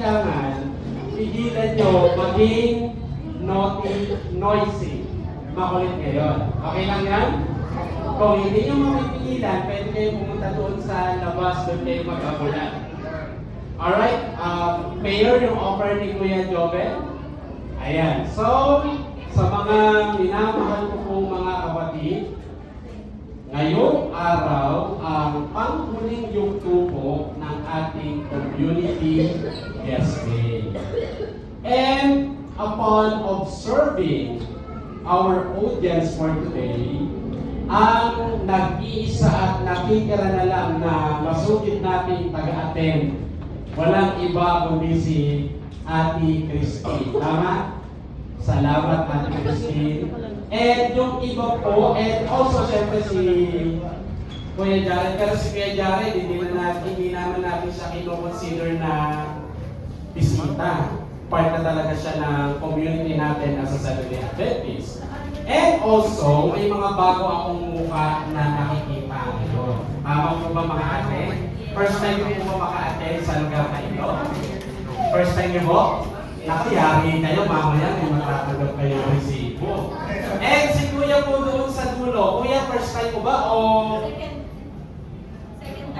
kailangan pigilan nyo maging noisy. Makulit ngayon. Okay lang yan? Kung hindi nyo mapipigilan, pwede kayo pumunta doon sa labas, doon kayo mag-abulan. Alright? Mayor yung offer ni Kuya Jobel. Ayan. So, sa mga minamahal ko pong mga kapatid, ngayong araw ang panghuling yugto po ng ating community guest day. And upon observing our audience for today, ang nag-iisa at nakikira na lang na masugid nating taga-attend, walang iba kundi si Ate Christine. Tama? Salamat, Ate Christine. And yung iba po, and also syempre si Kuya Jared. Pero si Kuya Jared, hindi naman natin siya kino-consider na bisita. Part na talaga siya ng community natin as a Seventh-day Adventist. And also, may mga bago akong mukha na nakikita ngayon. Tama po ba mga ate? First time po ba maka-attend sa lugar na ito? First time niyo po? Nakayari kayo, mamaya may matatanggap kayo ng resibo. And si Kuya po doon sa dulo, Kuya, first time po ba o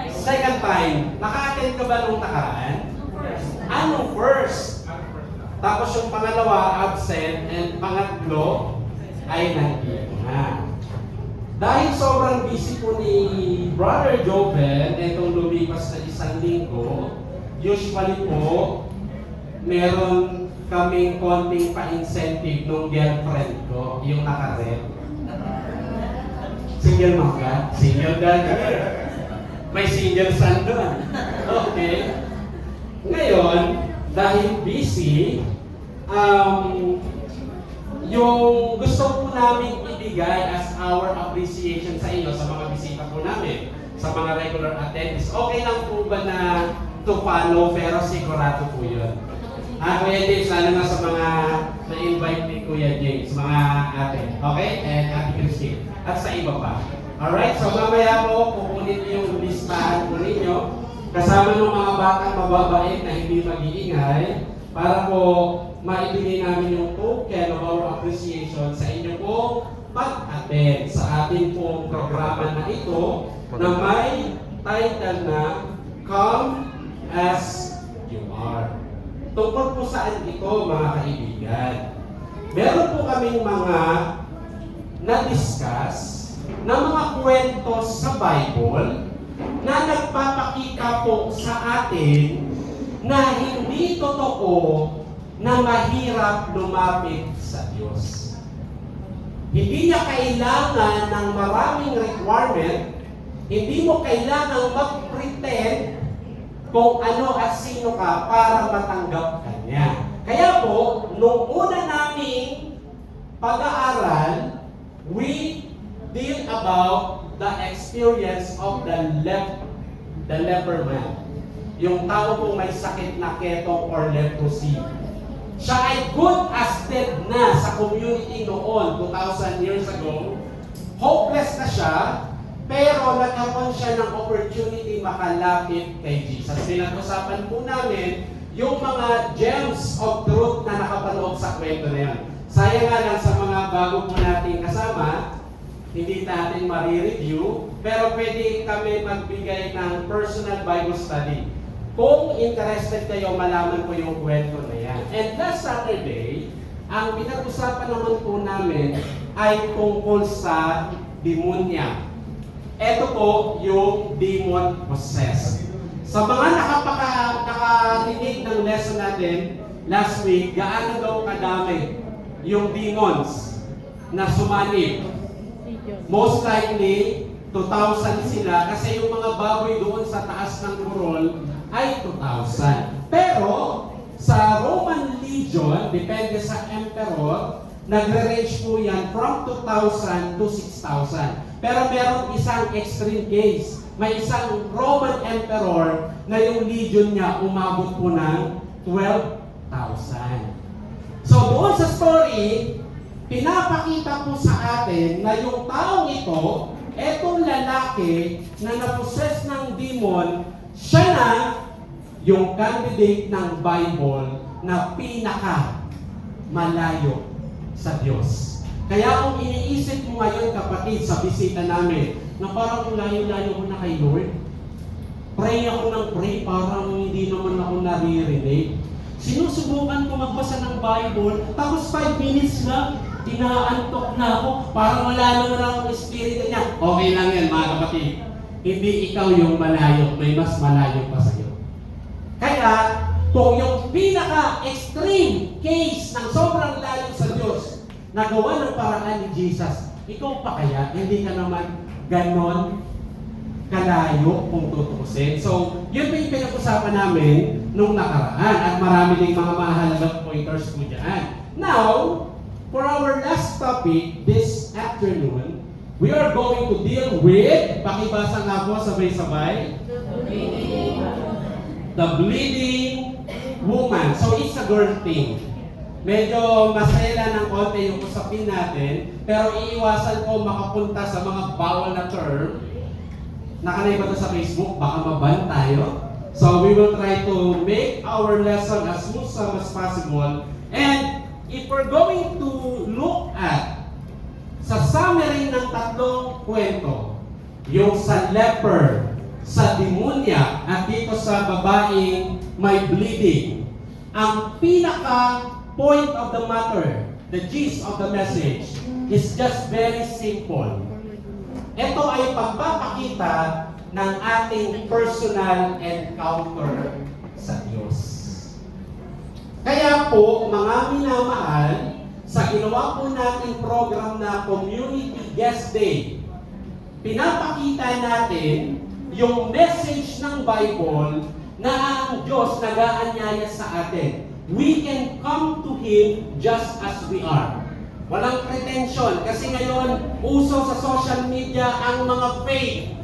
second time? Naka-attend ka ba nung nakaraan? Anong first? Tapos yung pangalawa, absent, and pangatlo, ay nandito na. Dahil sobrang busy po ni Brother Joven, itong lumipas na isang linggo, usually po, meron kaming konting pa-incentive nung girlfriend ko, yung naka-red. Single mo ka? Single dad. May single son doon. Okay. Ngayon, dahil busy, yung gusto po namin ibigay as our appreciation sa inyo, sa mga bisita po namin, sa mga regular attendees, okay lang po ba na to follow, pero sigurado po yun. Kuya James, lalo na sa mga na-invite ni Kuya James, mga ate, okay? And Ate Christine, at sa iba pa. Alright, so mamaya po, kukunin niyo yung listahan po ninyo, kasama ng mga batang mababait na hindi mag-iingay, para po maibigay namin yung token of our appreciation sa inyo pong pag-attend sa ating pong programa na ito na may title na Come As You Are. Tungkol po saan ito, mga kaibigan? Meron po kaming mga na-discuss na mga kwento sa Bible na nagpapakita po sa atin na hindi totoo na mahirap lumapit sa Diyos. Hindi niya kailangan ng maraming requirement, hindi mo kailangan mag-pretend kung ano at sino ka para matanggap ka niya. Kaya po, nung una naming pag-aaral, we deal about the experience of the leper man. Yung tao po may sakit na ketong or leprosy. Siya ay good as dead na sa community noon, 2,000 years ago. Hopeless na siya, pero nagkaroon siya ng opportunity makalapit kay Jesus. Pinag-usapan po namin yung mga gems of truth na nakapanood sa kwento na yan. Sayang nga lang sa mga bago po nating kasama, hindi natin ma-review, pero pwede kami magbigay ng personal Bible study. Kung interested kayo, malaman po yung kwento na yan. And last Saturday, ang pinag-usapan naman po namin ay tungkol sa demonya. Ito po yung demon possessed. Sa mga nakarinig ng lesson natin last week, gaano daw kadami yung demons na sumanib? Most likely, 2,000 sila kasi yung mga baboy doon sa taas ng burol ay 2,000. Pero sa Roman legion, depende sa emperor, nagre-range po yan from 2,000 to 6,000. Pero meron isang extreme case. May isang Roman emperor na yung legion niya umabot po ng 12,000. So doon sa story, pinapakita po sa atin na yung taong ito, etong lalaki na naposes ng demon, siya na yung candidate ng Bible na pinaka malayo sa Diyos. Kaya kung iniisip mo ngayon, kapatid, sa bisita namin, na parang layo-layo ko na kay Lord, pray ako ng pray, parang hindi naman ako naririnig. Sinusubukan ko magbasa ng Bible, tapos 5 minutes lang, inaantok na ako, parang wala naman akong espiritu niya. Okay lang yan, mga kapatid. Hindi ikaw yung malayo, may mas malayo pa sa'yo. Kaya, kung yung pinaka-extreme case ng sobrang layo sa Diyos, nagawa ng paraan ni Jesus, ikaw pa kaya, hindi ka naman ganon kalayo kung tutuusin. So, yun pa yung pinag-usapan namin nung nakaraan at marami ding mga mahalagang pointers po dyan. Now, for our last topic this afternoon, we are going to deal with, pakibasa nga po sabay-sabay, the bleeding woman. So, it's a girl thing. Medyo masela ng konti yung usapin natin, pero iiwasan ko makapunta sa mga bawal na term. Nakanay ba ito sa Facebook? Baka maban tayo. So, we will try to make our lesson as smooth as possible. And if we're going to look at sa summary ng tatlong kwento, yung sa leper, sa demonya, at dito sa babaeng may bleeding, ang pinaka point of the matter, the gist of the message, is just very simple. Ito ay pagpapakita ng ating personal encounter sa Diyos. Kaya po, mga minamahal, sa ginawa po nating program na Community Guest Day, pinapakita natin yung message ng Bible na ang Diyos nag-aanyaya sa atin. We can come to Him just as we are. Walang pretension kasi ngayon uso sa social media ang mga fake.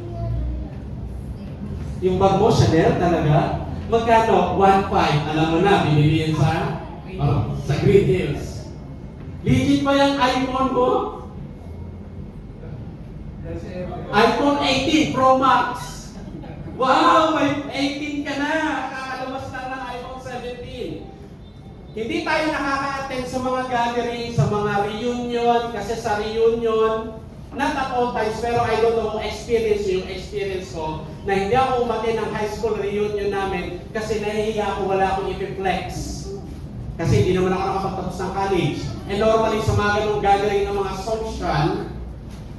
Yung bag mo, Chanel talaga? Magkano? 1.5. Alam mo na, binili yan sa Green Hills. Legit ba yung iPhone ko? iPhone 18 Pro Max. Wow, may 18 ka na. Kakalabas na ng iPhone 17. Hindi tayo nakaka-attend sa mga gathering, sa mga reunion, kasi sa reunion, not at all times, pero I don't know kung yung experience ko, na hindi ako umatin ng high school reunion namin kasi nahihiya ako, wala akong ipiflex. Kasi hindi naman ako nakapagtapos ng college. And normally, sa mga ganong gathering ng mga social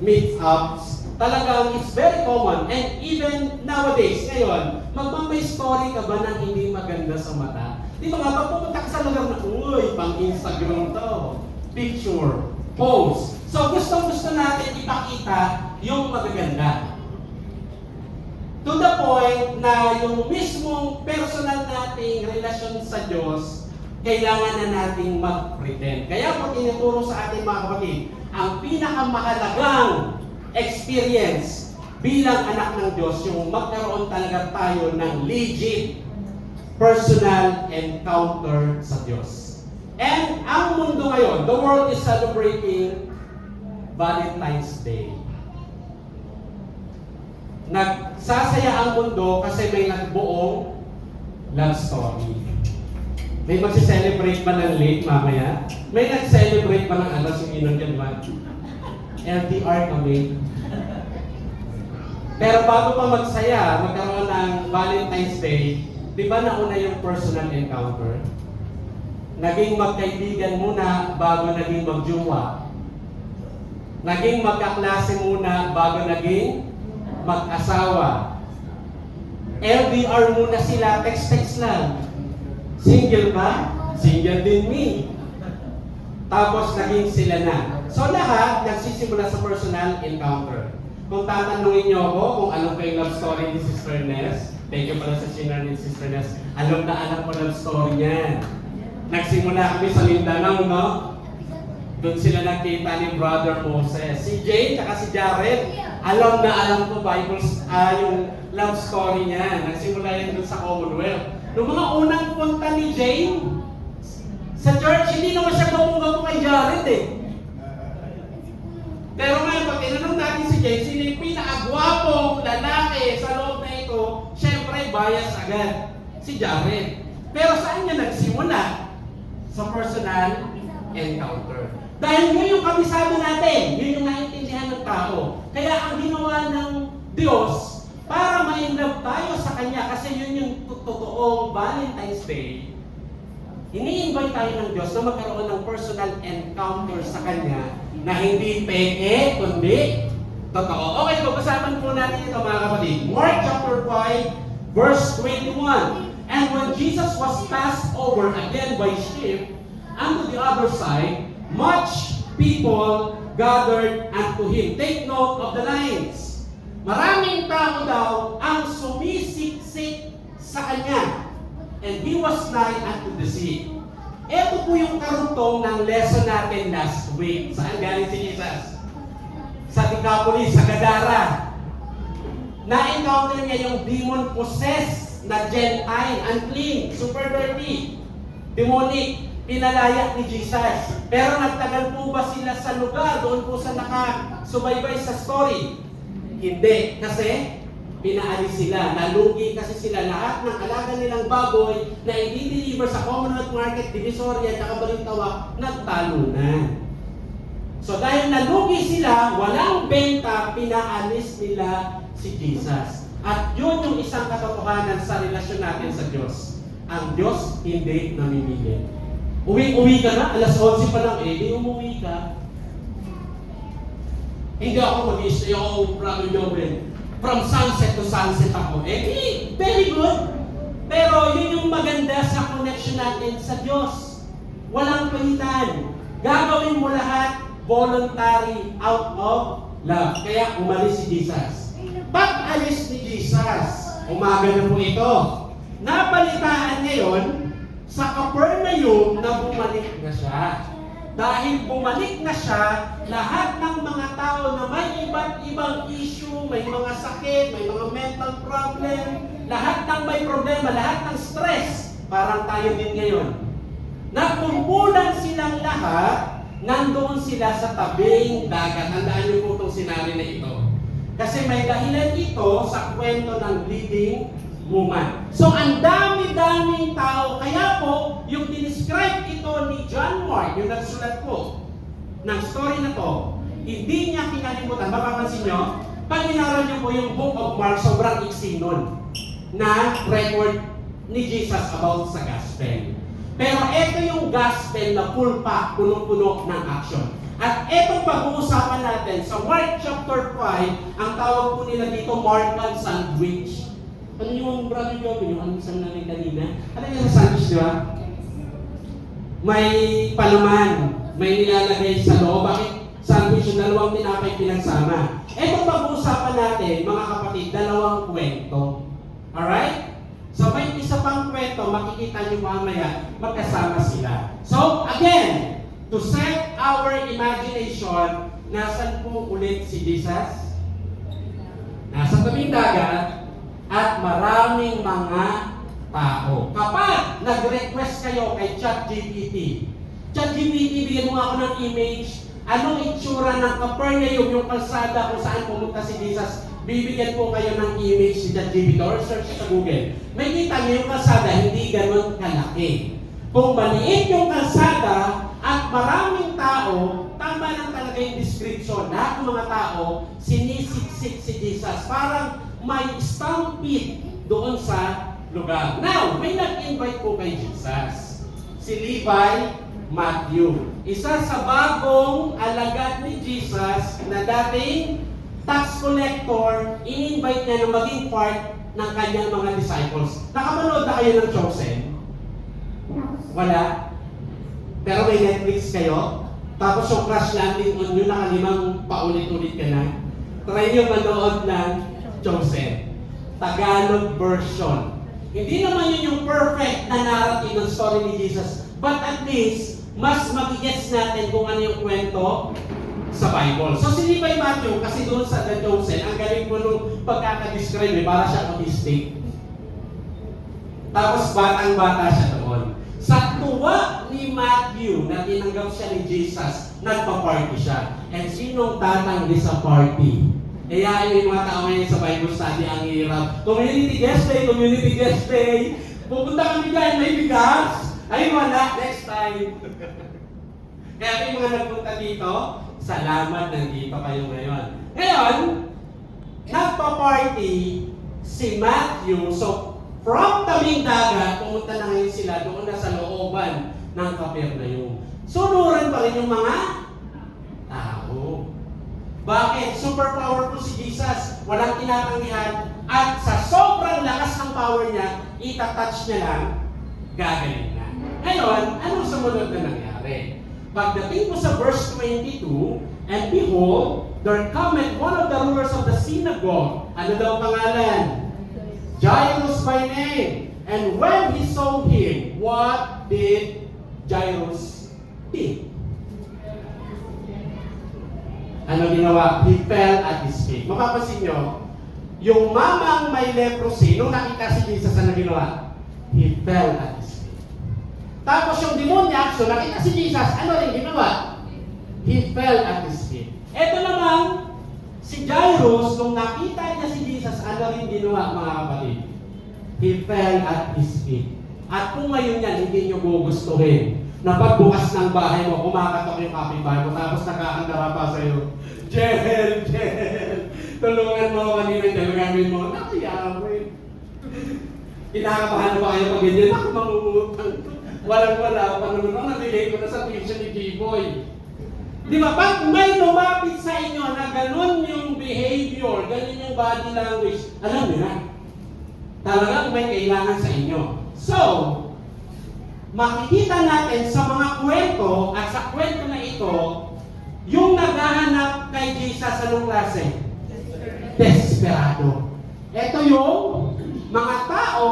meet-ups, talagang it's very common. And even nowadays, ngayon, magmamay story ka ba ng hindi maganda sa mata? Di ba nga, pag pumunta ka sa lugar na, uy, pang Instagram to, picture, post. So, gusto natin ipakita yung magaganda. To the point na yung mismong personal nating relasyon sa Diyos, kailangan na nating mag-pretend. Kaya po tinuturo sa ating mga kapatid, ang pinakamahalagang experience bilang anak ng Diyos, yung magkaroon talaga tayo ng legit personal encounter sa Diyos. And ang mundo ngayon, the world is celebrating Valentine's Day. Nagsasaya ang mundo kasi may nagbuong love story. May magsi-celebrate ba ng late mamaya? May nag-celebrate ba ng alas yung inon dyan ba? LDR kami. Pero bago pa magsaya, magkaroon ng Valentine's Day, di ba nauna yung personal encounter? Naging magkaibigan muna bago naging magjowa. Naging magkaklase muna bago naging mag-asawa. LDR muna sila, text-text lang. Single ba? Single din me. Tapos naging sila na. So lahat nagsisimula sa personal encounter. Kung tatanungin niyo ako kung ano pa yung love story ni Sister Ness, thank you pala sa sinner ni Sister Ness. Alam na alam ko love story niyan. Nagsimula kami sa Mindanao, no? Doon sila nagkita ni Brother Moses. Si Jane, tsaka si Jared, alam na alam ko yung love story niya. Nagsimula yan doon sa Commonwealth. Noong mga unang punta ni Jane, sa church, hindi naman siya gawang kay Jared eh. Pero ngayon, pag tinanong natin si Jane, sino yung pinakagwapong lalaki sa loob na ito, syempre, bias agad. si Jared. Pero saan niya nagsimula? Sa personal encounter. Dahil yun yung kabisado natin, yun yung naiintindihan ng tao. Kaya ang ginawa ng Diyos, para ma-inlove tayo sa Kanya, kasi yun yung totoong Valentine's Day, ini-invite tayo ng Diyos na magkaroon ng personal encounter sa Kanya na hindi peke, kundi totoo. Okay, pag-usapan po natin ito mga kapatid. Mark chapter 5, verse 21. And when Jesus was passed over again by ship unto the other side, much people gathered unto him. Take note of the lines. Maraming tao daw ang sumisiksik sa kanya. And he was nigh unto the sea. Ito po yung karugtong ng lesson natin last week. Saan galing si Jesus? Sa Decapolis, sa Gadara. Na-encounter niya yung demon-possessed na Gentile, unclean, super dirty, demonic, pinalaya ni Jesus. Pero nagtagal po ba sila sa lugar doon po sa nakasubaybay sa story? Hindi. Kasi pinaalis sila. Nalugi kasi sila. Lahat ng alaga nilang baboy na i-deliver sa Commonwealth Market, Divisoria, at Balintawak, nagtalunan. So dahil nalugi sila, walang benta, pinaalis nila si Jesus. At yun yung isang katotohanan sa relasyon natin sa Diyos. Ang Diyos hindi namimili. Uwi ka na, alas 11 pa lang di umuwi ka. Hindi ako mag-i-stay ako, Brother Joven. From sunset to sunset ako. Very good. Pero yun yung maganda sa connection natin sa Diyos. Walang palitan. Gagawin mo lahat voluntary out of love. Kaya umalis si Jesus. Pag-alis ni Jesus, umaga na po ito. Napalitaan ngayon sa Capernaum na bumalik na siya. Dahil bumalik na siya, lahat ng mga tao na may iba't ibang issue, may mga sakit, may mga mental problem, lahat ng may problema, lahat ng stress, parang tayo din ngayon. Nagkumpulan silang lahat, nandoon sila sa tabing dagat. Tandaan niyo po itong sinabi na ito. Kasi may dahilan ito sa kwento ng leading woman. So, ang dami-daming tao. Kaya po, yung dinescribe ito ni John Mark, yung nagsulat po ng story na to, hindi niya kinalimutan. Mapapansin nyo, pag inaral niyo po yung Book of Mark, sobrang iksi nun na record ni Jesus about sa gospel. Pero ito yung gospel na full pack, puno-puno ng action. At itong pag-uusapan natin sa Mark chapter 5, ang tawag po nila dito Markan sandwich. Ano yung Brother Joven, yung almusal namin kanina? Ano yung sandwich, di ba? May palaman, may nilalagay sa loob. Bakit sandwich yung dalawang tinapay pinagsama? Itong pag-uusapan natin, mga kapatid, dalawang kwento. Alright? So may isa pang kwento, makikita nyo mamaya, magkasama sila. So again, to set our imagination, nasan po ulit si Jesus? Nasa tabing dagat at maraming mga tao. Kapag nag-request kayo kay ChatGPT, bigyan mo ako ng image, anong itsura ng Capernaum, yung kalsada kung saan pumunta si Jesus, bibigyan po kayo ng image si ChatGPT or search sa Google. May kita niyo yung kalsada, hindi ganun kalaki. Kung maliit yung kalsada at maraming tao, tama lang talaga yung description. Lahat ng mga tao, sinisiksik si Jesus. Parang may stampede doon sa lugar. Now, may nag-invite po kay Jesus. Si Levi Matthew. Isa sa bagong alagad ni Jesus na dating tax collector, in-invite niya na maging part ng kanyang mga disciples. Nakapanood na kayo ng Chosen? Wala? Pero may Netflix kayo? Tapos yung Crash Landing on yun, nakalimang paulit-ulit ka na. Try nyo manood ng Chosen. Tagalog version. Hindi naman yun yung perfect na narrative ng story ni Jesus. But at least, mas magigets natin kung ano yung kwento sa Bible. So si Levi Matthew, kasi doon sa The Chosen, ang galing po nung pagkakadescribe, para siya autistic. Tapos batang-bata siya doon. Sa tuwa ni Matthew na tinanggap siya ni Jesus, nagpa-party siya. And sinong tatanggi sa party? Kaya yung mga tao ngayon sa Bible study ang hirap. Community guest day, community guest day. Pupunta kami dyan, may bigas. Ay, wala. Next time. Kaya yung mga nagpunta dito, salamat, nandito kayo ngayon. Ngayon, nagpa-party si Matthew. So, from Tabing Dagat, pumunta na ngayon sila doon na sa looban ng Capernaum. Sunuran pa rin yung mga tao. Bakit? Super powerful si Jesus. Walang tinatanggihan. At sa sobrang lakas ng power niya, itatouch niya lang, gagaling na. Ngayon, anong sumunod na nangyari? Pagdating po sa verse 22, and behold, there cometh one of the rulers of the synagogue. Ano daw pangalan? Jairus by name. And when he saw him, what did Jairus do? Ano ginawa? He fell at his feet. Mapapansin nyo, yung mamang may leprosy, nung nakita si Jesus, ano ginawa? He fell at his feet. Tapos yung demoniac, so nakita si Jesus, ano rin ginawa? He fell at his feet. Ito naman, si Jairus, nung nakita niya si Jesus, ano rin ginawa, mga kapatid? He fell at his feet. At kung ngayon yan, hindi nyo gugustuhin na pagbukas ng bahay mo, kumakatok yung kapitbahay mo, tapos nakakandara pa sa'yo, Jel, tulungan mo ako kanina yung dalagawin mo, nakiyawin. Kinakabahan ba kayo pag ganyan? Ako mangungutang. Walang-wala, panunod ako, nabigay ko na sa tuition ni G-Boy. Di ba? Pag may lumapit sa inyo na ganun yung behavior, ganun yung body language, alam niyo na, talagang may kailangan sa inyo. So, makikita natin sa mga kwento at sa kwento na ito, yung naghahanap kay Jesus anong klase? Desperado. Ito yung mga tao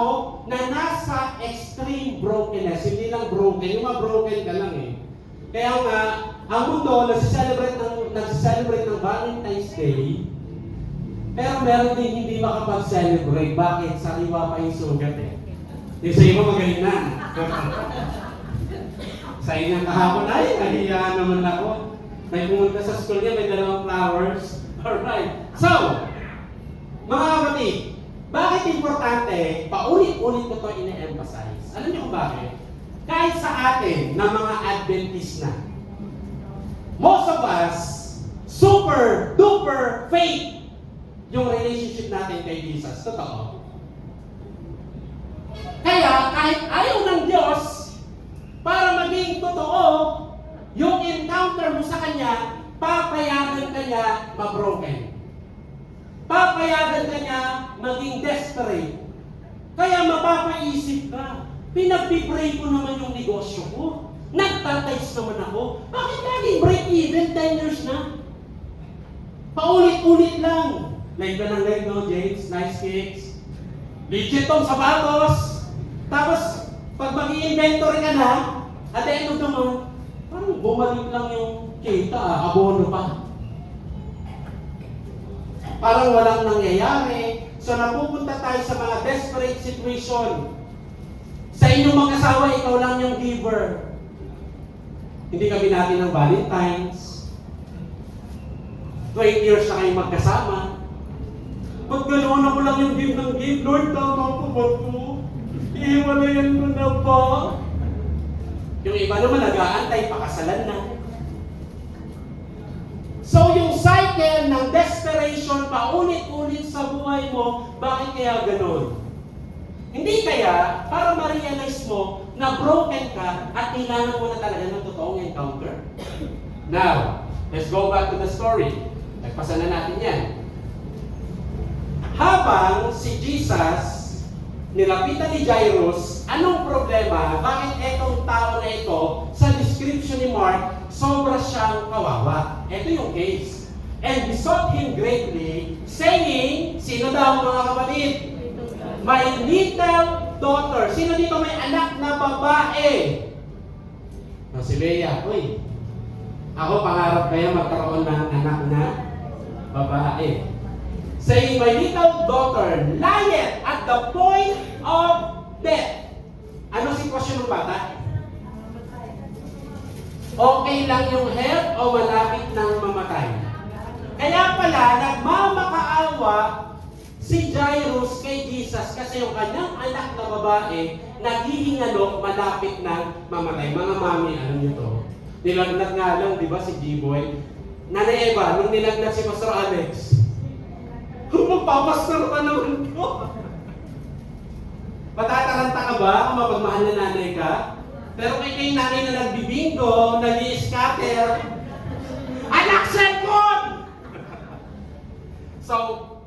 na nasa extreme brokenness. Hindi lang broken, yung mga broken ka lang eh. Kaya nga, ang mundo nagsiselebrate ng Valentine's Day, pero meron din hindi makapag-celebrate. Bakit? Sariwa pa yung sugat eh. Yung sa iba magaling na. Sa inyong kahapon, ay, nahiya naman ako. May pumunta sa school niya, may dalawang flowers. Alright. So, mga kapatid, bakit importante, paulit-ulit ko ito ine-emphasize. Alam niyo kung bakit? Kahit sa atin, na mga Adventist na, most of us, super, duper, faith, yung relationship natin kay Jesus. Totoo. Kaya, kahit ayaw ng Diyos, para maging totoo, yung encounter mo sa Kanya, papayagan ka niya ma-broken. Papayagan ka niya maging desperate. Kaya mapapaisip ka, pinagpipray ko naman yung negosyo ko. Nagtatice naman ako. Bakit laging break even 10 years na? Paulit-ulit lang. Like ka ng leg, no, James? Nice kicks. Legit tong sapatos. Tapos, pag mag-i-inventory ka na, at the end of the month, parang bumalik lang yung kita, abono pa. Parang walang nangyayari. So, napupunta tayo sa mga desperate situation. Sa inyong mag-asawa, ikaw lang yung giver. Hindi kami natin ng Valentine's. 20 years na kayong magkasama. Pag ganoon ako lang yung give ng give, Lord, tama po ba po? Iiwalayan ko na ba? Yung iba naman nag-aantay, pakasalan na. So yung cycle ng desperation paulit-ulit sa buhay mo, bakit kaya ganoon? Hindi kaya para ma-realize mo na broken ka at kailangan mo na talaga ng totoong encounter? Now, let's go back to the story. Nagpasa na natin yan. Habang si Jesus nilapitan ni Jairus, anong problema? Bakit etong tao na ito, sa description ni Mark, sobra siyang kawawa? Ito yung case. And besought him greatly, saying, sino daw mga kapatid? My little daughter. Sino dito may anak na babae? Si Leia. Uy, ako pangarap kaya magkaroon ng anak na babae. Saying, my little daughter lieth at the point of death. Ano sitwasyon ng bata? Okay lang yung health o malapit ng mamatay? Kaya pala, nagmamakaawa si Jairus kay Jesus kasi yung kanyang anak na babae naghihingalo malapit ng mamatay. Mga mami, alam niyo to? Nilagnat nga lang, di ba, si G-Boy? Nanay Eva, nung nilagnat si Pastor Alex, magpapastor ka naman ko. Matataranta ka ba kung mapagmahal na nanay ka? Pero kay nanay na nagbibingo, nag-i-scatter, anak, cellphone! So,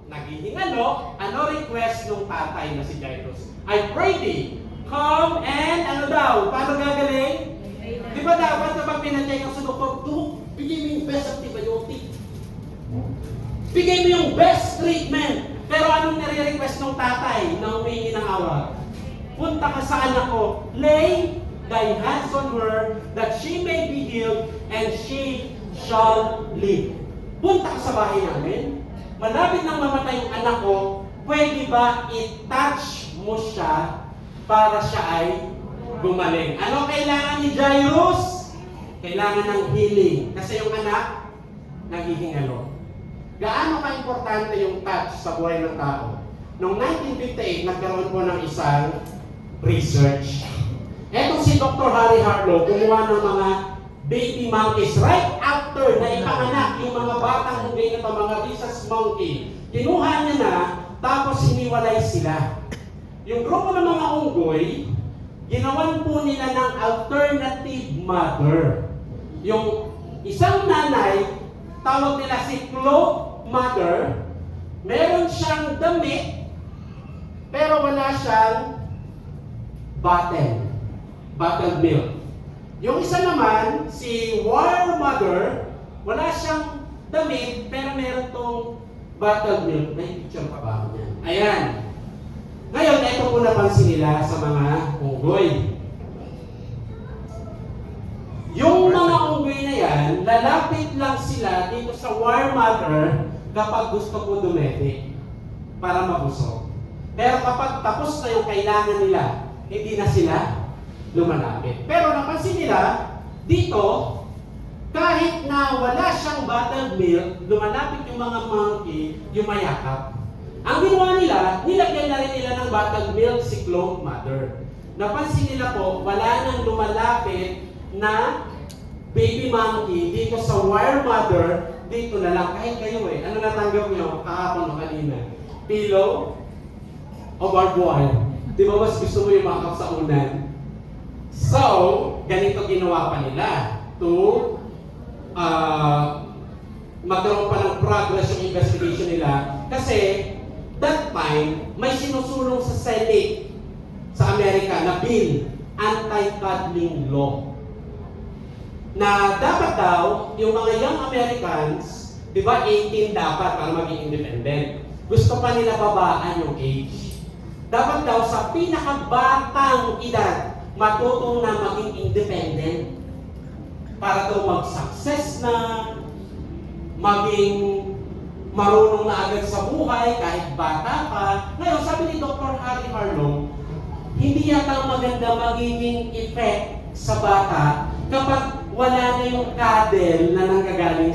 naghihingalo, ano request nung tatay na si Jairus? I pray thee, come and ano daw? Paano gagaling? Di ba dapat kapag pinatay ka sa doktor, bigay mo yung best antibiotic. Bigay mo yung best treatment. Pero anong nare-request ng tatay na humingi ng awa? Punta ka sa anak ko, lay thy hands on her, that she may be healed, and she shall live. Punta ka sa bahay namin, malapit nang mamatay yung anak ko, pwede ba i-touch mo siya para siya ay gumaling? Ano kailangan ni Jairus? Kailangan ng healing. Kasi yung anak, naghihingalo. Gaano ka-importante yung touch sa buhay ng tao? Noong 1958, nagkaroon po ng isang research. Etong si Dr. Harry Harlow, gumawa ng mga baby monkeys right after na ipanganak yung mga batang unggoy na mga rhesus monkey. Kinuha niya na, tapos hiniwalay sila. Yung grupo ng mga unggoy, ginawan po nila ng alternative mother. Yung isang nanay, tawag nila si cloak mother, meron siyang damit, pero wala siyang bottled milk. Yung isa naman, si war mother, wala siyang damit, pero meron tong bottled milk. May picture pa ba ako niyan? Ayan. Ngayon, ito po napansin nila sa mga unggoy. Yung mga unggoy na yan, lalapit lang sila dito sa war mother kapag gusto ko dumete para mabusog. Pero kapag tapos na yung kailangan nila, hindi na sila lumalapit. Pero napansin nila, dito, kahit na wala siyang bottled milk, lumalapit yung mga monkey, yung mayakap. Ang ginawa nila, nilagyan na rin nila ng bottled milk si cloak mother. Napansin nila po, wala nang lumalapit na baby monkey dito sa wire mother, dito na lang. Kahit kayo ano natanggap nyo kahapon o kanina? Pillow o barbed wire? Di ba mas gusto mo yung makap sa unan? So, ganito ginawa pa nila to magkaroon pa ng progress yung investigation nila. Kasi, that time, may sinusulong sa Senate sa Amerika na bill, anti-cuddling law. Na dapat daw, yung mga young Americans, di ba 18 dapat para maging independent. Gusto pa nila babaan yung age. Dapat daw sa pinakabatang edad, matutong na maging independent. Para daw mag-success na, maging marunong na agad sa buhay kahit bata pa. Ngayon, sabi ni Dr. Harry Harlow, hindi yata maganda magiging effect sa bata kapag wala na yung cuddle na nanggagaling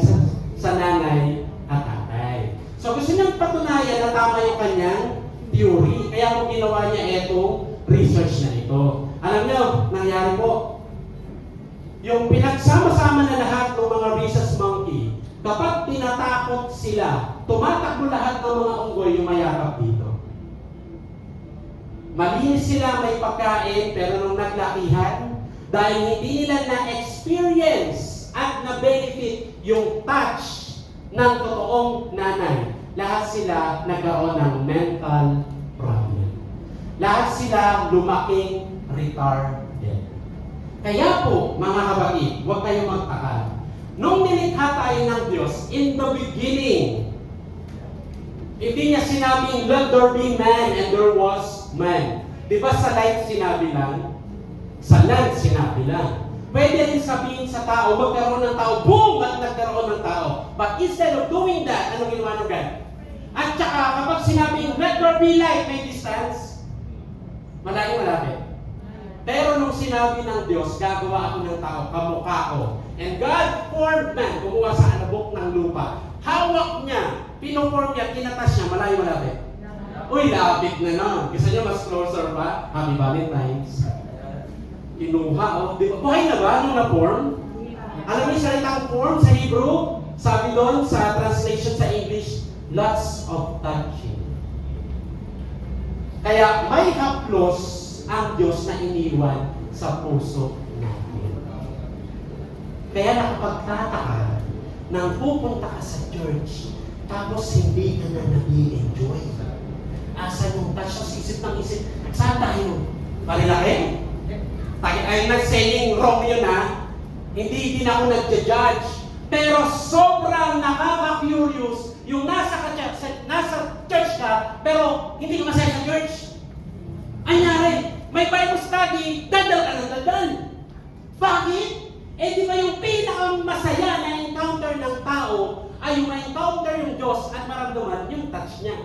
sa nanay at tatay. So gusto niyang patunayan na tama yung kanyang theory. Kaya po ginawa niya itong research na ito. Alam niyo, nangyari po, yung pinagsama-sama na lahat ng mga rhesus monkey, kapag tinatakot sila, tumatakbo lahat ng mga unggoy yung mayakap dito. Malinis sila, may pagkain, pero nung naglakihan, dahil hindi nila na-experience at na-benefit yung touch ng totoong nanay, lahat sila nagkaroon ng mental problem. Lahat sila lumaking retarded. Kaya po, mga kapatid, huwag kayong magtaka. Nung nilikha tayo ng Diyos, in the beginning, hindi niya sinabing, let there be man and there was man. Di ba sa light sinabi lang? Sa land sinabi lang. Pwede rin sabihin sa tao, magkaroon ng tao, boom! At nagkaroon ng tao. But instead of doing that, anong ginawa ng God? At saka, kapag sinabing, let there be light, may distance, malayo malapit. Pero nung sinabi ng Diyos, gagawa ako ng tao, kamukha ko. And God formed man, kumuha sa alabok ng lupa. Hawak niya, pinoform niya, tinatas niya, malayo malapit. Uy, lapit na nun. Gusto niyo mas closer pa? Happy Valentine's. Kinuha, oh. Di ba? Buhay na ba nung na-form? Alam niyo salitang form sa Hebrew? Sabi doon sa translation sa English, lots of touching. Kaya may haplos ang Diyos na iniwan sa puso natin. Kaya nakapagtataka nang pupunta ka sa church, tapos hindi ka na nag-enjoy. Asa yung touch sa isip ng isip? Saan tayo? Marilaki? Ay, nag-saying wrong yun ha. Hindi din ako nag-judge. Pero sobrang nakaka-curious yung nasa church ka, pero hindi ka masaya sa church. Anyari, may Bible study, dadal ka ng dadal. Bakit? Eh di ba yung pinakamasaya na encounter ng tao ay yung ma-encounter yung Diyos at maramdaman yung touch niya.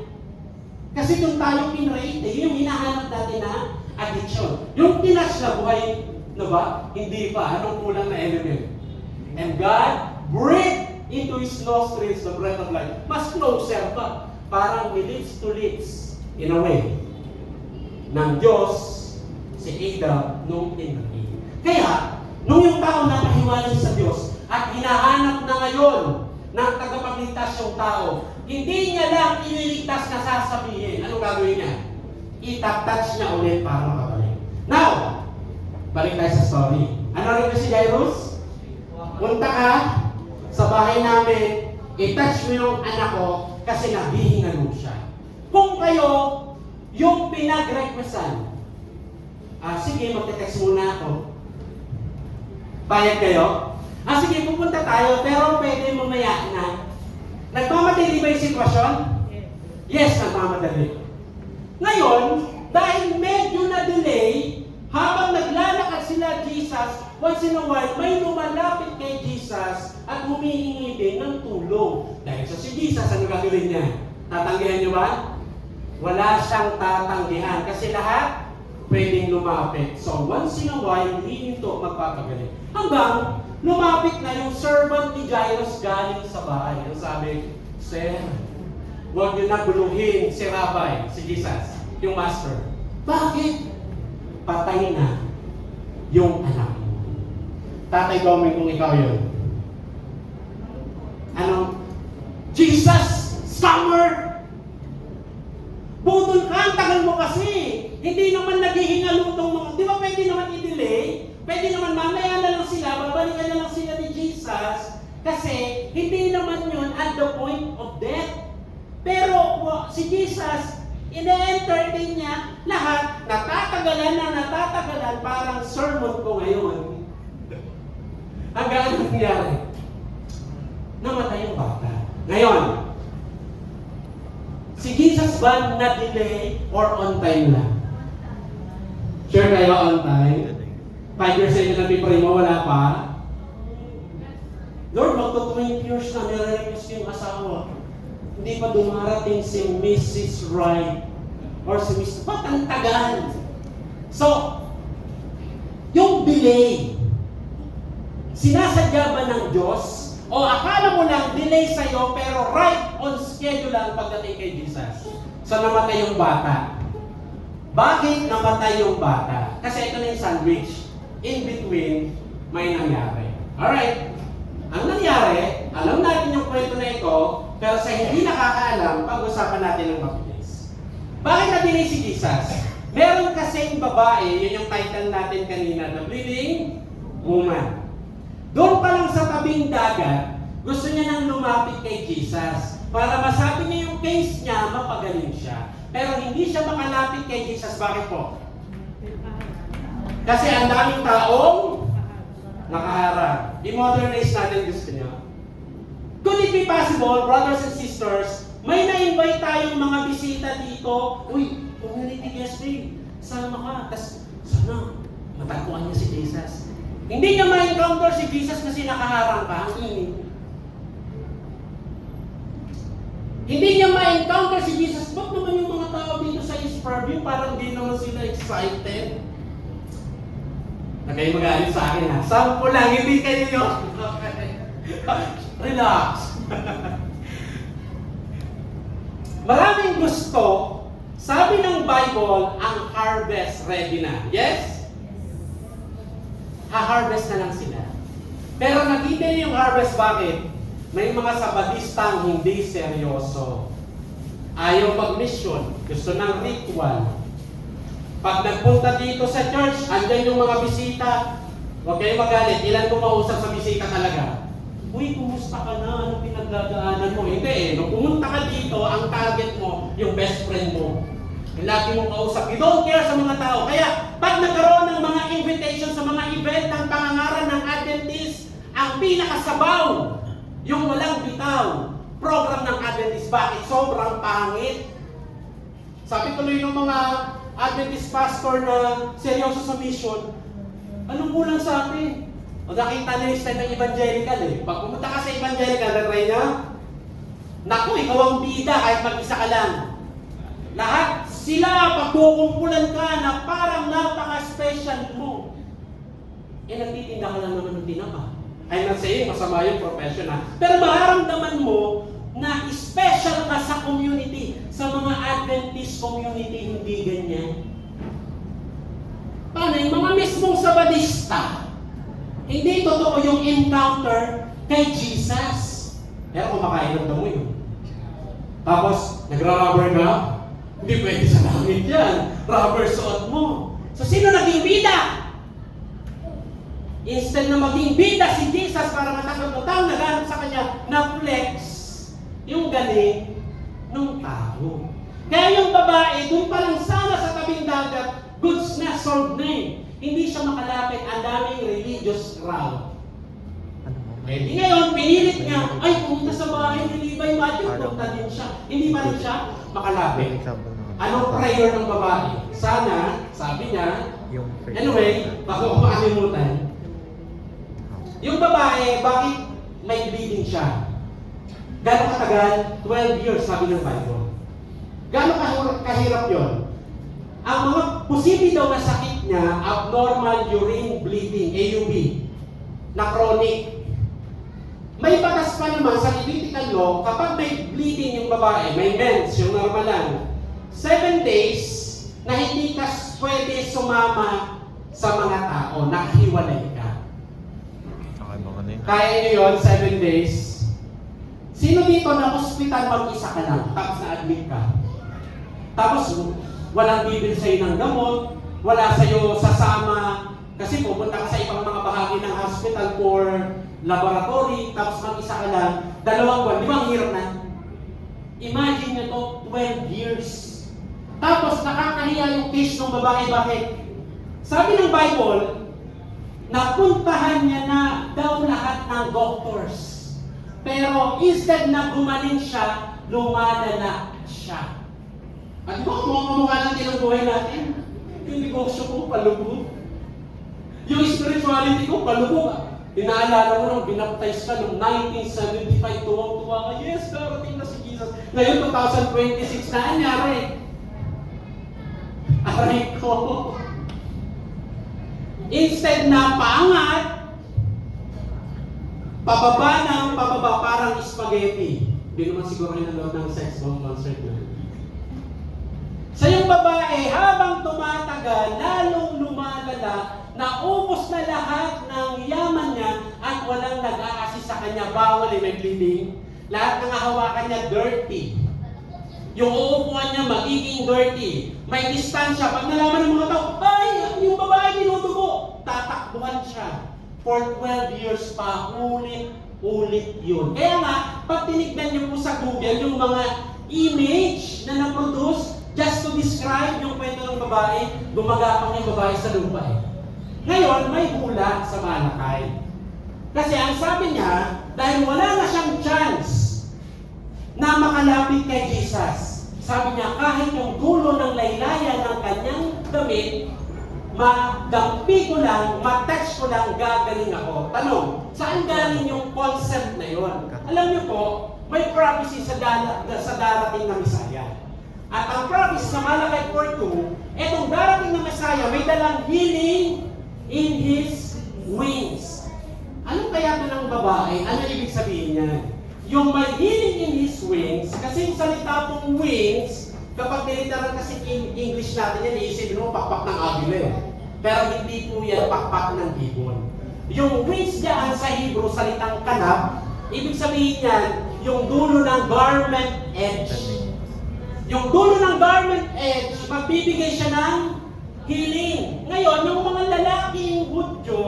Kasi yung tayo pinrate, yung hinahanap natin na addiction. Yung tinouch na buhay, no ba? Hindi pa. Anong kulang na element? And God breathed into His nostrils the breath of life. Mas closer pa. Parang lips to lips, in a way, ng Diyos si Adam nung pinrate. Kaya, nung yung tao napahiwalay sa Diyos at hinahanap na ngayon ng tagapagligtas yung tao, hindi niya lang ililigtas na sasabihin. Anong gagawin niya? Itatouch niya ulit para makabalik. Now, balik tayo sa story. Ano rin si Jairus? Punta ka sa bahay namin, i-touch mo yung anak ko kasi nabihingalo siya. Kung kayo yung pinag-requestan, sige, magte-text muna ako. Bayad kayo? Sige, pupunta tayo, pero pwede mamaya na. Nagmamadali ba yung sitwasyon? Yes, nagmamadali. Ngayon, dahil medyo na-delay, habang naglalakad sila Jesus, once in a while, may lumalapit kay Jesus at humihingi din ng tulong. Dahil sa si Jesus, ano gagawin niya? Tatanggihan niyo ba? Wala siyang tatanggihan kasi lahat pwedeng lumapit. So, once in a while, hihinto, magpapagaling. Hanggang lumapit na yung servant ni Jairus galing sa bahay. Ang sabi, Sir, huwag niyo na guluhin si Rabbi, si Jesus, yung master. Bakit? Patay na yung anak mo. Tatay Doming, kung ikaw yun. Ano? Jesus, summer! Budol ka, ang tagal mo kasi. Hindi naman naghihingalo itong mga, di ba pwede naman i-delay? Pwede naman mamaya na lang sila, babalikan na lang sila ni Jesus. Kasi hindi naman yun at the point of death. Pero si Jesus, ine-entertain niya lahat, natatagalan, parang sermon ko ngayon. Hanggang ano nangyari? Namatay yung bata. Ngayon, si Jesus ba na-delay or on time lang? Sure kayo on time? 5 years na yung pray mo, wala pa? Lord, magto-20 years na nire-request yung asawa. Hindi pa dumarating si Mrs. Wright or si Mr. Ba't ang tagal? So, yung delay, sinasadya ba ng Diyos? O akala mo lang delay sa'yo pero right on schedule lang pagdating kay Jesus? So, namatay yung bata. Bakit namatay yung bata? Kasi ito na yung sandwich. In between, may nangyari. Alright. Ang nangyari, alam natin yung kwento na ito, pero sa hindi nakakaalam, pag-usapan natin ng mabilis. Bakit na-delay si Jesus? Meron kasing babae, yun yung title natin kanina, The Bleeding Woman. Doon pa lang sa tabing dagat, gusto niya nang lumapit kay Jesus para masabi niya yung case niya, mapagaling siya. Pero hindi siya makalapit kay Jesus. Bakit po? Kasi ang daming taong nakaharap. I-modernize natin gusto niya. Could it be possible, brothers and sisters, may na-invite tayong mga bisita dito, uy, community guest day, sama ka, tas sana, matagpuan niya si Jesus. Hindi niya ma-encounter si Jesus kasi nakaharang ka, ang init. Hindi niya ma-encounter si Jesus, ba't naman yung mga tao dito sa East Fairview, parang di naman sila excited? Na kayo mag-aalit sa akin ha. Sampo lang, hindi kayo yun. Relax. Maraming gusto Sabi ng Bible, ang harvest ready na. Yes? Ha-harvest na lang sila. Pero nagtitili yung harvest, bakit? May mga sabadistang hindi seryoso. Ayaw mag-mission. Gusto ng ritual. Pag nagpunta dito sa church, andyan yung mga bisita. Huwag kayo magalit. Ilan kumausap sa bisita talaga? Uy, kumusta ka na? Anong pinagdadaanan mo? Hindi eh. Nung pumunta ka dito, ang target mo, yung best friend mo. Yung lagi mong kausap. You don't care sa mga tao. Kaya, pag nagkaroon ng mga invitation sa mga event ng pangangaral ng Adventist, ang pinakasabaw, yung walang bitaw, program ng Adventist. Bakit? Sobrang pangit. Sabi tuloy ng mga Adventist pastor na seryoso sa mission, anong kulang sa atin? O nakita niyo yung style ng evangelical eh. Pag pumunta ka sa evangelical, na-try niya, naku, ikaw ang bida kahit mag-isa ka lang. Lahat sila, pagkukumpulan ka na parang napaka-special mo. Eh, nagtitinda ka lang naman ng tinapa. I'm not saying masama yung profession ha. Pero mararamdaman mo na special ka sa community. Sa mga Adventist community, hindi ganyan. Paano yung mga mismong Sabadista? Hindi totoo yung encounter kay Jesus. Pero kumakain ng damo yun. Tapos, nagra-rubber ka? Hindi pwede sa langit yan. Rubber suot mo. So, sino naging bida? Instead na maging bida si Jesus para matanggap ng tao, naghanap sa kanya na flex yung galing ng tao. Kaya yung babae, doon pa lang sana sa tabing dagat, goods na, sold na eh. Hindi siya makalapit, ang daming religious crowd. Eh di ngayon, pinilit niya, ay pumunta sa bahay ni Levi Matthew, punta din siya. Hindi pa rin siya makalapit. Anong prayer ng babae? Sana, sabi niya, anyway, baka makalimutan. Yung babae, bakit may bleeding siya? Gano'ng katagal? 12 years, sabi ng Bible. Gano'ng kahirap yon? Ang mga posible daw na sakit niya, abnormal urine bleeding, AUB, na chronic. May batas pa naman sa Levitical law, kapag may bleeding yung babae, may mens, yung normal lang, 7 days na hindi ka pwede sumama sa mga tao, nakahiwalay ka. Kaya nyo yun, 7 days. Sino dito na hospital mag-isa ka lang, tapos na-admit ka? Tapos, walang bibili sa'yo ng gamot, wala sa'yo sasama, kasi pupunta ka sa ibang mga bahagi ng hospital for laboratory, tapos mag-isa ka lang, 2 buwan, di ba ang hirap na? Imagine nyo to, 12 years. Tapos nakakahiya yung case ng babae, bakit? Sabi ng Bible, napuntahan niya na daw lahat ng doctors. Pero instead na gumaling siya, lumalala siya. At mo, mga natin ang buhay natin. Yung negosyo ko, palubog. Yung spirituality ko, palubog. Inaalala mo nung binaptize ka noong 1975, tuwang-tuwa ka, yes, darating na si Jesus. Ngayon, 2026 na anyari. Aray ko. Instead na paangat, pababa parang spaghetti. Hindi naman siguro nanonood ng sex bomb concert na. Sa yung babae, habang tumatagal, lalong lumalala, naubos na lahat ng yaman niya at walang nag-a-assist sa kanya. Bawal may bleeding. Lahat ng hawakan niya dirty. Yung uupuan niya magiging dirty. May distansya. Pag nalaman ng mga tao, ay, yung babae ninudugo, tatakbuhan siya. For 12 years pa, ulit yun. Kaya nga, pag tinignan niyo po sa Google, yung mga image na na-produce, just to describe yung kwento ng babae, gumagapang yung babae sa lupa eh. Ngayon, may hula sa Malakay. Kasi ang sabi niya, dahil wala na siyang chance na makalapit kay Jesus, sabi niya, kahit yung dulo ng laylayan ng kanyang damit, magampi ko lang, matouch ko lang, gagaling ako. Tanong, saan galing yung concept na yun? Alam niyo po, may prophecy sa darating na Messiah. At ang promise sa Malakay 4:2, etong darating na Messiah, may dalang healing in His wings. Ano kaya ito ng babae? Ano ibig sabihin niya? Yung may healing in His wings, kasi yung salita pong wings, Kapag niliteral kasi English natin yan, iisipin mo pakpak ng agila eh. Pero hindi po yan pakpak ng ibon. Yung wings dyan sa Hebrew, salitang kanab, ibig sabihin yan, yung dulo ng garment edge. Yung dulo ng garment edge, magbibigay siya ng healing. Ngayon, yung mga lalaking Hudyo,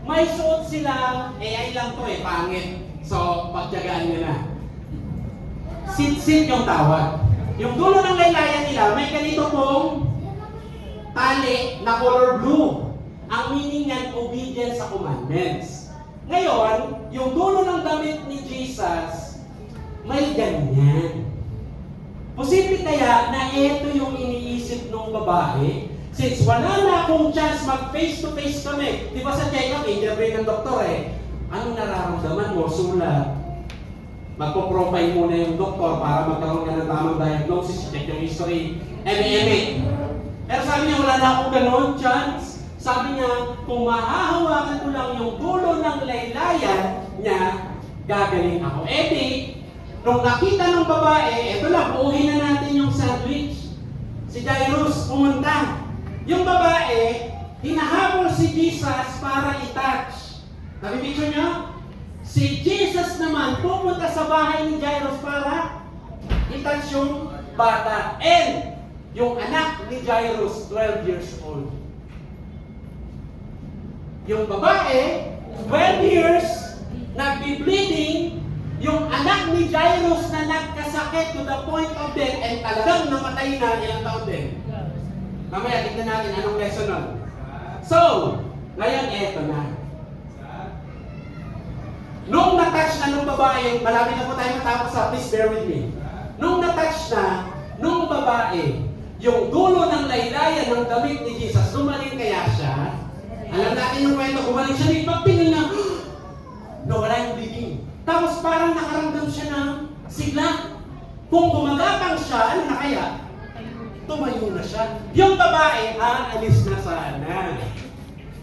may suot silang, ay lang to pangit. So, pagtyagaan nyo na. Sit-sit yung tawag. Yung dulo ng laylayan nila, may ganito pong tali na color blue. Ang meaning niyan, obedience sa commandments. Ngayon, yung dulo ng damit ni Jesus, may ganyan. Posible kaya na ito yung iniisip ng babae, since wala na akong chance mag face-to-face kami. Di ba sa check-up, interview ng doktor anong nararamdaman mo? Sulat. Magpo-profile muna yung doktor para magkaroon ka ng tamang diagnosis, check yung history, eme. Pero sabi niya, wala na akong gano'n chance. Sabi niya, kung mahahawakan ko lang yung dulo ng laylayan niya, gagaling ako. Nung nakita ng babae, ito lang, buuhin na natin yung sandwich. Si Jairus pumunta. Yung babae, hinahabol si Jesus para i-touch. Nabibigyan niyo? Si Jesus naman pupunta sa bahay ni Jairus para i-touch yung bata. And yung anak ni Jairus, 12 years old. Yung babae, 12 years, nagbi-bleeding. Yung anak ni Jairus na nagkasakit to the point of death and talagang namatay na ilang taon din. Mamaya, tignan natin anong lesson nun. So, ngayon eto na. Nung na-touch na nung babae, malapit na po tayo matapos please bear with me. Nung na-touch na nung babae, yung dulo ng laylayan ng damit ni Jesus, gumaling kaya siya. Alam natin yung kwento, gumaling siya, may pagtingin na, nawala yung bleeding. Tapos parang nakaramdam siya ng sigla. Kung gumagapang siya, ano na kaya? Tumayo na siya. Yung babae, alis na sana.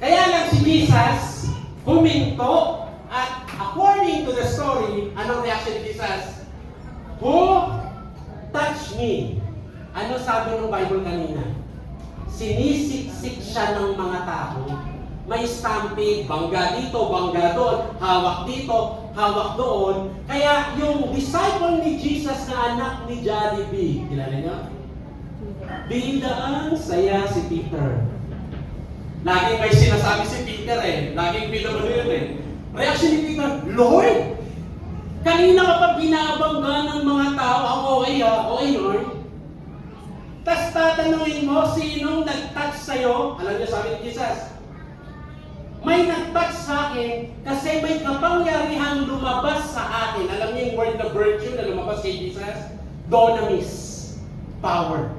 Kaya lang si Jesus, huminto. At according to the story, anong reaction ni Jesus? Who touched me? Ano sabi ng Bible kanina? Sinisiksik siya ng mga tao. May stampede, bangga dito, bangga doon, hawak dito, hawak doon. Kaya yung disciple ni Jesus na anak ni Jollibee, kilala niyo? Biglaan saya si Peter. Laging may sinasabi si Peter laging pinamano yun Reaction ni Peter, Lord, kanina ka pa binabangga ng mga tao, ako okay Lord. Tapos tatanungin mo, sinong nag-touch sa'yo? Alam niyo sabi ni Jesus, may nag-touch sa akin kasi may kapangyarihang lumabas sa akin. Alam niyo yung word na virtue na lumabas kay Jesus? Dunamis. Power.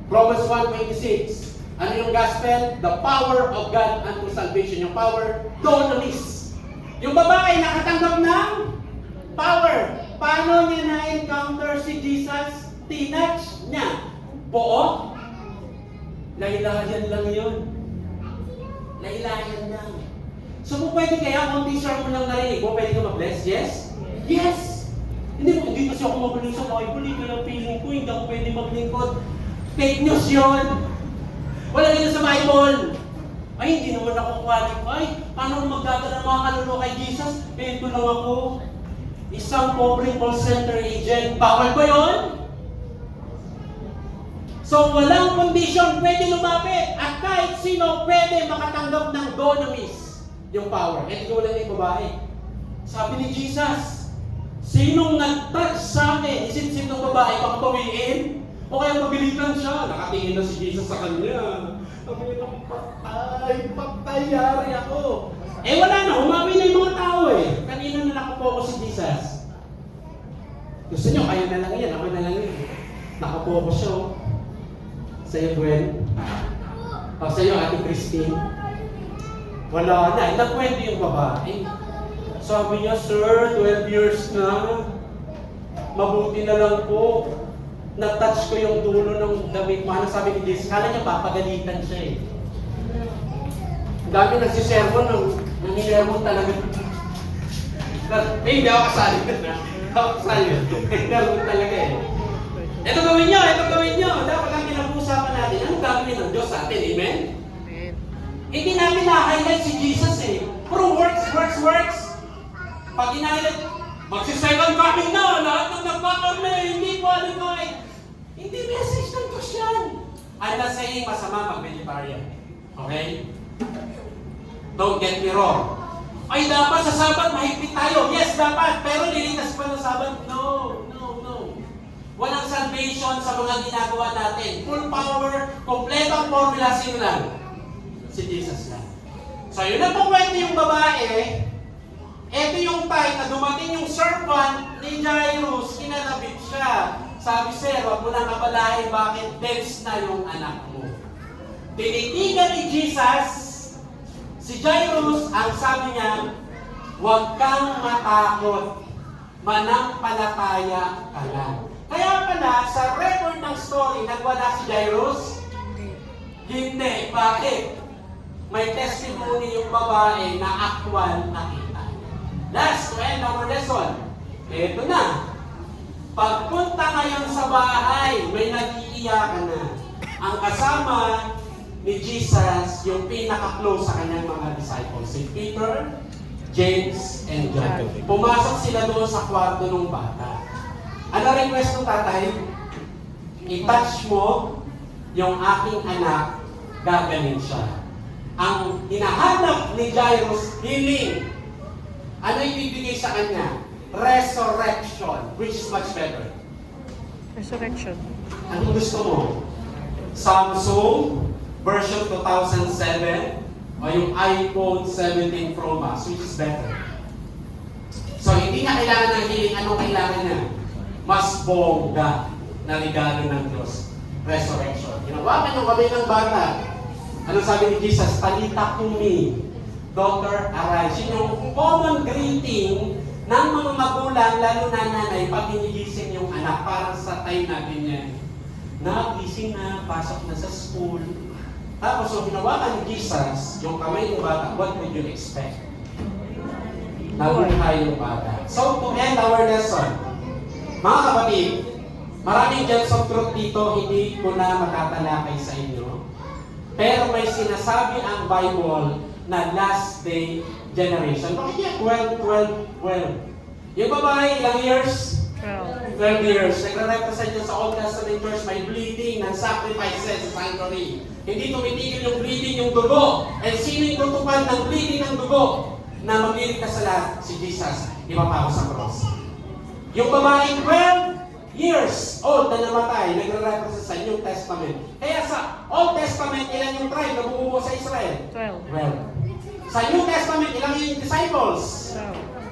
Romans 1:26. Ano yung gospel? The power of God unto salvation. Yung power, dunamis. Yung babae nakatanggap ng power. Paano niya na-encounter si Jesus? Tinatch niya. Buo? Laylayan lang yun. Laylayan lang. So kung pwede kaya, kung t-shirt mo lang narinig mo, pwede ka ma-bless? Yes? Yes! Hindi kasi ako magaling sa Bible. Kaya feeling ko, hindi ako pwede maglingkod. Fake news yun. Wala dito sa Bible. Ay, hindi naman ako qualify. Paano magdadala ng mga kaluluwa kay Jesus? Ito lang ako. Isang pobreng call center agent. Bawal ba yun? So, walang condition pwede lumapit. At kahit sino pwede makatanggap ng dunamis. Yung power. Eh, ito wala na yung babae. Sabi ni Jesus, sinong nag-touch sa akin? Isip-isip ng babae, baka pawiin? O kaya pabilitan siya? Nakatingin na si Jesus sa kanya. Sabi niya, patay, ako. Wala na, humawi na yung mga tao Kanina na nakapokus si Jesus. Gusto niyo, kayo na lang yan, ako na lang yan. Nakapokus siya, Sa'yo, Gwen. Sa'yo, Ate Christine. Wala na, nagkwento yung babae. Sabi niya, Sir, 12 years na. Mabuti na lang po. Na-touch ko yung dulo ng damit mo. Ano sabi ni Jesus? Kala niya papagalitan siya Dami nagsisermon nangisermon talaga. Hindi ako kasali. Ako kasali. Sermon talaga Ito gawin nyo, ito gawin nyo. Dapat ang pinag-uusapan natin, ano gagawin ng Diyos sa atin? Amen? Amen. Hindi namin na-highlight si Jesus eh. Puro works. Pag in-highlight, magsi-second coming na, lahat ng nagkakarne, hindi qualified. Hindi message ng Diyos yan. I'm not saying masama mag-vegetarian. Okay? Don't get me wrong. Ay, dapat sa Sabat mahigpit tayo. Yes, dapat. Pero nilitas pa ng Sabat? No. Walang salvation sa mga ginagawa natin. Full power, kompletong formula, sino lang? Si Jesus lang. So, yun ang pukwento yung babae. Ito yung time na dumating yung servant ni Jairus, kinalabit siya. Sabi, sir, wag mo nang abalahin, bakit dense na yung anak mo. Tinitigan ni Jesus, si Jairus, ang sabi niya, huwag kang matakot, manampalataya ka lang. Kaya pala, sa record ng story, nagwala si Jairus? Hindi. Bakit? May testimony yung babae na actual nakita. Last, to end our lesson. Ito na. Pagpunta ngayon sa bahay, may nag-iiyakan na. Ang kasama ni Jesus, yung pinaka-close sa kanyang mga disciples, si Peter, James, and John. Pumasok sila doon sa kwarto ng bata. Ano request ng tatay? I-touch mo yung aking anak, gagaling siya. Ang hinahanap ni Jairus, healing. Ano ibibigay sa kanya? Resurrection, which is much better. Resurrection. Anong gusto mo? Samsung version 2007 o yung iPhone 17 Pro Max, which is better? So, hindi niya kailangan ng healing. Anong kailangan niya? Mas bongga na regalo ng Diyos. Resurrection. Ginawakan yung kamay ng bata. Ano sabi ni Jesus? Talita kumi, daughter, arise. Yun yung common greeting ng mga magulang, lalo na nanay, pag ginigising yung anak. Parang sa time natin yan. Nagising na, pasok na sa school. Tapos, so ginawakan ni Jesus, yung kamay ng bata, what would you expect? Nabuhay yung bata. So, to end our lesson, mga kapatid, maraming gems of truth dito, hindi ko na matatalakay sa inyo. Pero may sinasabi ang Bible na last day generation. Bakit yan? 12. Yung babae, ilang years? 12 years. Nagre-represent yun sa Old Testament Church, may bleeding ng sacrifices sa sanctuary. Hindi tumitigil yung bleeding, yung dugo. And sino yung tutupad ng bleeding ng dugo? Na magliligtas sa lahat, si Jesus, ipapako sa cross. Yung babaeng 12 years old na namatay, nagre-represent sa New Testament. Kaya sa Old Testament, ilan yung tribe na bumubuo sa Israel? 12. Sa New Testament, ilan yung disciples?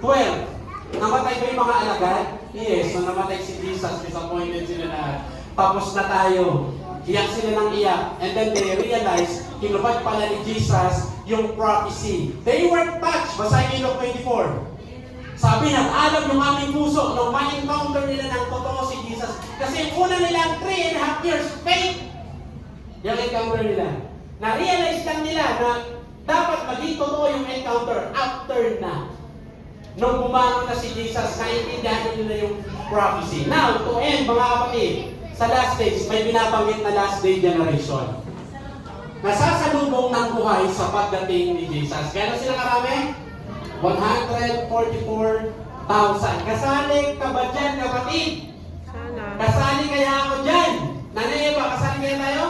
12. Namatay ba yung mga alagad? Yes. So namatay si Jesus, disappointed sila na tapos na tayo. Iyak sila ng iyak. And then they realize, kinupad pala ni Jesus yung prophecy. They were touched. Basahin niyo Luke 24. Sabi ng alam yung aming puso nung ma-encounter nila ng totoo si Jesus. Kasi yung una nilang 3.5 years faith, yung encounter nila. Na-realize lang nila na dapat maging totoo yung encounter after na. Nung bumangon na si Jesus, naiintindihan nila yung prophecy. Now, to end mga kapatid, sa last days, may binabanggit na last day generation. Nasasalubong ng buhay sa pagdating ni Jesus. Gano'n sila karami? 144,000. Kasali ka ba dyan, kapatid? Sana. Kasali kaya ako dyan. Nanay Eva, kasali kaya tayo?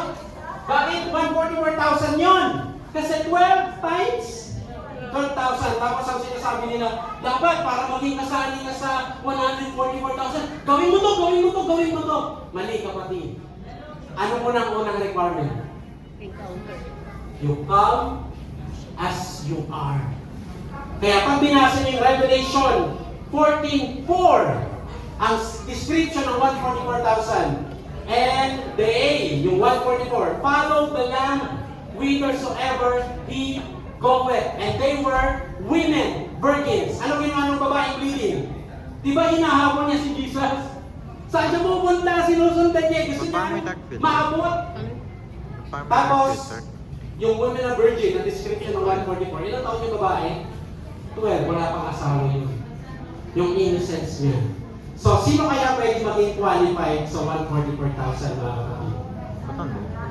Bakit 144,000 yun? Kasi 12 times 12,000. Tapos ang sinasabi nila, dapat para maging kasali ka sa 144,000, gawin mo to. Mali, kapatid. Ano mo nang unang requirement? Encounter. You come as you are. Kaya pag binasa niyo yung Revelation 14:4, ang description ng 144,000, and the A, yung 144, follow the Lamb whithersoever he goeth. And they were women, virgins. Ano ginawa ng babaeng bleeding? Di ba hinahabol niya si Jesus? Saan siya pupunta? Sinusundan niya. Gusto niya maabot. Tapos, yung women na virgin, na description ng 144, ilang taon yung babae? 12, wala pang asawa yun. Yung innocence niya. So, sino kaya pwede maging qualified sa 144,000 mga kapatid?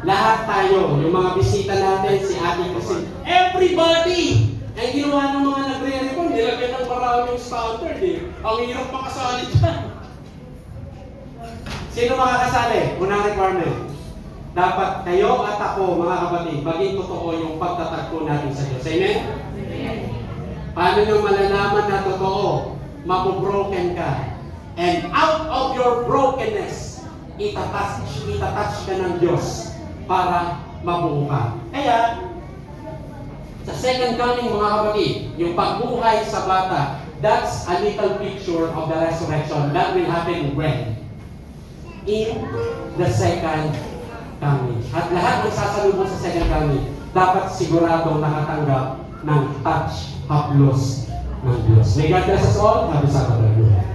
Lahat tayo, yung mga bisita natin, si Ate kasi everybody! Ang ginawa ng mga nagre-report, nilagyan ng maraming standard eh. Ang hirap makasali dyan. Sino makakasali? Unang requirement. Dapat kayo at ako, mga kapatid, maging totoo yung pagtatagpo natin sa Diyos. Amen? Paano nyo malalaman na totoo? Mabobroken ka. And out of your brokenness, itatouch ka ng Diyos para mabuo ka. Kaya, sa second coming mga kapatid, yung pagbuhay sa bata, that's a little picture of the resurrection that will happen when? In the second coming. At lahat ng sasalubong sa second coming, dapat siguradong nakatanggap ng touch, haplos ng Diyos. May God bless us all. Happy Sabbath.